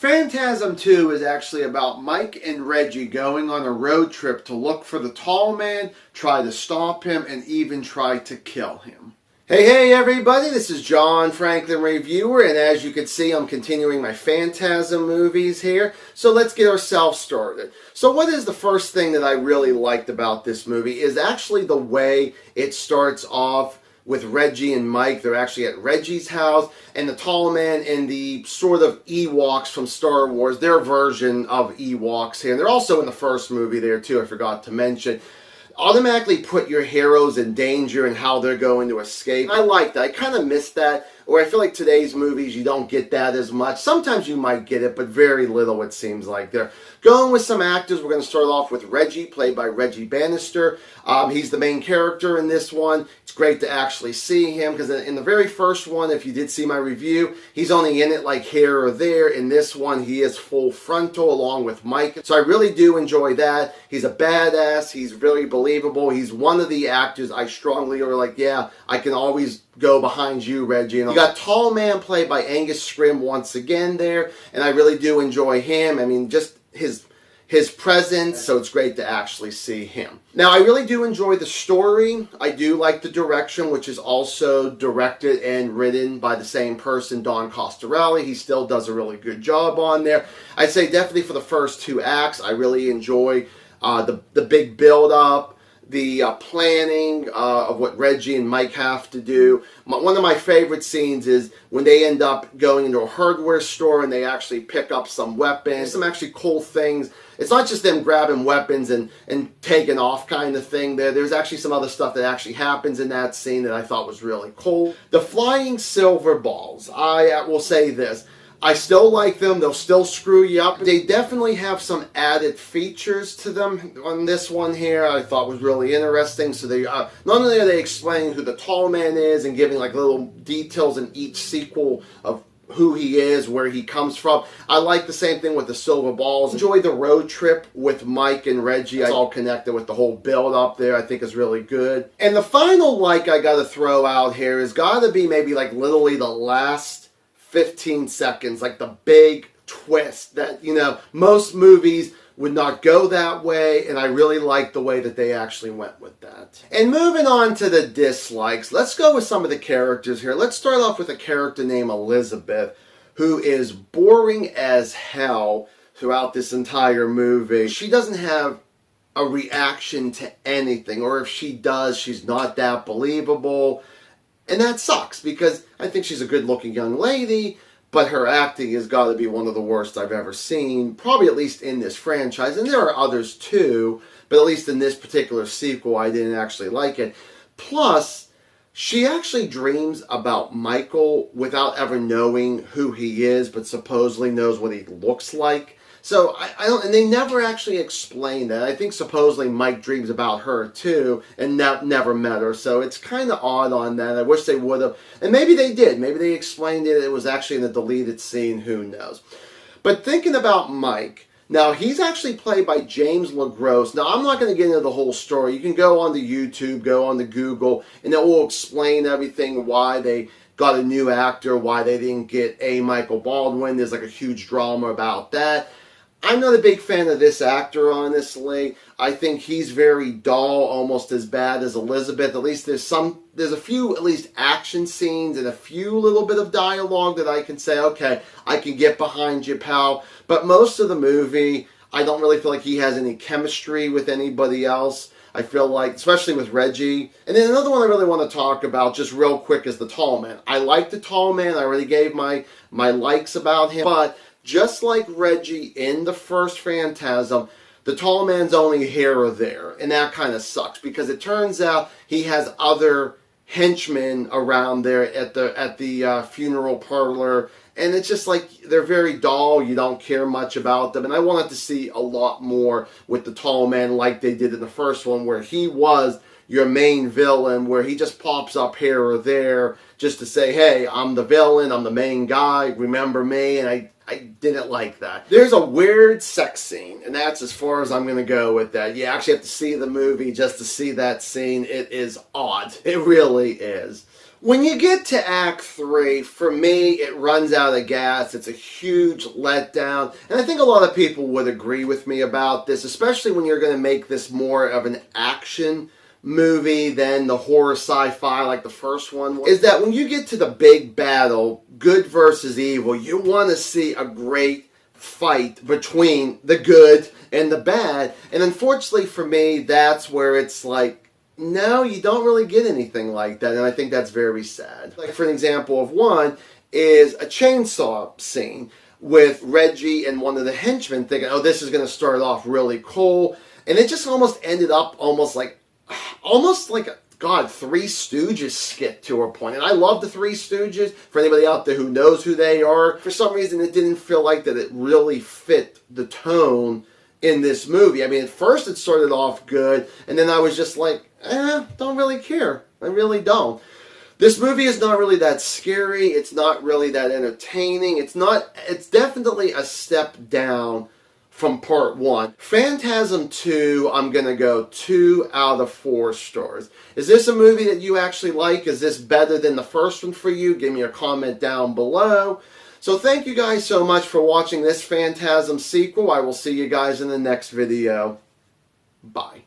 Phantasm 2 is actually about Mike and Reggie going on a road trip to look for the tall man, try to stop him, and even try to kill him. Hey everybody, this is John Franklin Reviewer, and as you can see, I'm continuing my Phantasm movies here. So let's get ourselves started. So what is the first thing that I really liked about this movie is actually the way it starts off with Reggie and Mike. They're actually at Reggie's house, and the tall man and the sort of Ewoks from Star Wars, their version of Ewoks here. And they're also in the first movie there too, I forgot to mention. Automatically put your heroes in danger and how they're going to escape. I like that. I kind of miss that, or I feel like today's movies you don't get that as much. Sometimes you might get it, but very little it seems like. They're going with some actors. We're going to start off with Reggie, played by Reggie Bannister. He's the main character in this one. It's great to actually see him because in the very first one, if you did see my review, he's only in it like here or there. In this one, he is full frontal along with Mike. So I really do enjoy that. He's a badass. He's really believable. He's one of the actors I strongly are like, yeah, I can always go behind you, Reggie. And you got Tall Man played by Angus Scrimm once again there, and I really do enjoy him. I mean, just his presence, so it's great to actually see him. Now, I really do enjoy the story. I do like the direction, which is also directed and written by the same person, Don Coscarelli. He still does a really good job on there. I'd say definitely for the first two acts, I really enjoy the big build-up, the planning of what Reggie and Mike have to do. One of my favorite scenes is when they end up going into a hardware store and they actually pick up some weapons, some actually cool things. It's not just them grabbing weapons and taking off kind of thing. There's actually some other stuff that actually happens in that scene that I thought was really cool. The flying silver balls, I will say this. I still like them. They'll still screw you up. They definitely have some added features to them. On this one here, I thought was really interesting. So they not only are they explaining who the tall man is and giving like little details in each sequel of who he is, where he comes from. I like the same thing with the silver balls. Enjoy the road trip with Mike and Reggie. It's all connected with the whole build up there. I think is really good. And the final like I got to throw out here is got to be maybe like literally the last 15 seconds, like the big twist that, you know, most movies would not go that way, and I really like the way that they actually went with that. And moving on to the dislikes, let's go with some of the characters here. Let's start off with a character named Elizabeth, who is boring as hell throughout this entire movie. She doesn't have a reaction to anything, or if she does, she's not that believable. And that sucks because I think she's a good-looking young lady, but her acting has got to be one of the worst I've ever seen, probably at least in this franchise. And there are others too, but at least in this particular sequel, I didn't actually like it. Plus, she actually dreams about Michael without ever knowing who he is, but supposedly knows what he looks like. So I don't, and they never actually explain that. I think supposedly Mike dreams about her too, and never met her. So it's kind of odd on that. I wish they would have, and maybe they did. Maybe they explained it. It was actually in the deleted scene. Who knows? But thinking about Mike, now he's actually played by James LaGrosse. Now I'm not going to get into the whole story. You can go on to YouTube, go on to Google, and it will explain everything why they got a new actor, why they didn't get a Michael Baldwin. There's like a huge drama about that. I'm not a big fan of this actor, honestly. I think he's very dull, almost as bad as Elizabeth. At least there's a few at least action scenes and a few little bit of dialogue that I can say, okay, I can get behind you, pal. But most of the movie, I don't really feel like he has any chemistry with anybody else. I feel like, especially with Reggie. And then another one I really want to talk about just real quick is the tall man. I like the tall man. I already gave my likes about him. But just like Reggie in the first Phantasm, the tall man's only here or there. And that kind of sucks because it turns out he has other henchmen around there at the funeral parlor. And it's just like they're very dull. You don't care much about them. And I wanted to see a lot more with the tall man like they did in the first one, where he was your main villain, where he just pops up here or there just to say, hey, I'm the villain, I'm the main guy, remember me. And I didn't like that. There's a weird sex scene, and that's as far as I'm going to go with that. You actually have to see the movie just to see that scene. It is odd. It really is. When you get to Act 3, for me, it runs out of gas. It's a huge letdown. And I think a lot of people would agree with me about this, especially when you're going to make this more of an action movie than the horror sci-fi like the first one was. Is that when you get to the big battle, good versus evil, you want to see a great fight between the good and the bad. And unfortunately for me, that's where it's like, no, you don't really get anything like that, and I think that's very sad. Like, for an example of one is a chainsaw scene with Reggie and one of the henchmen thinking, oh, this is going to start off really cool, and it just almost ended up almost like a Three Stooges skit to a point. And I love the Three Stooges. For anybody out there who knows who they are, for some reason it didn't feel like that it really fit the tone in this movie. I mean, at first it started off good, and then I was just like, don't really care. I really don't. This movie is not really that scary. It's not really that entertaining. It's definitely a step down from part 1. Phantasm 2, I'm going to go 2 out of 4 stars. Is this a movie that you actually like? Is this better than the first one for you? Give me a comment down below. So thank you guys so much for watching this Phantasm sequel. I will see you guys in the next video. Bye.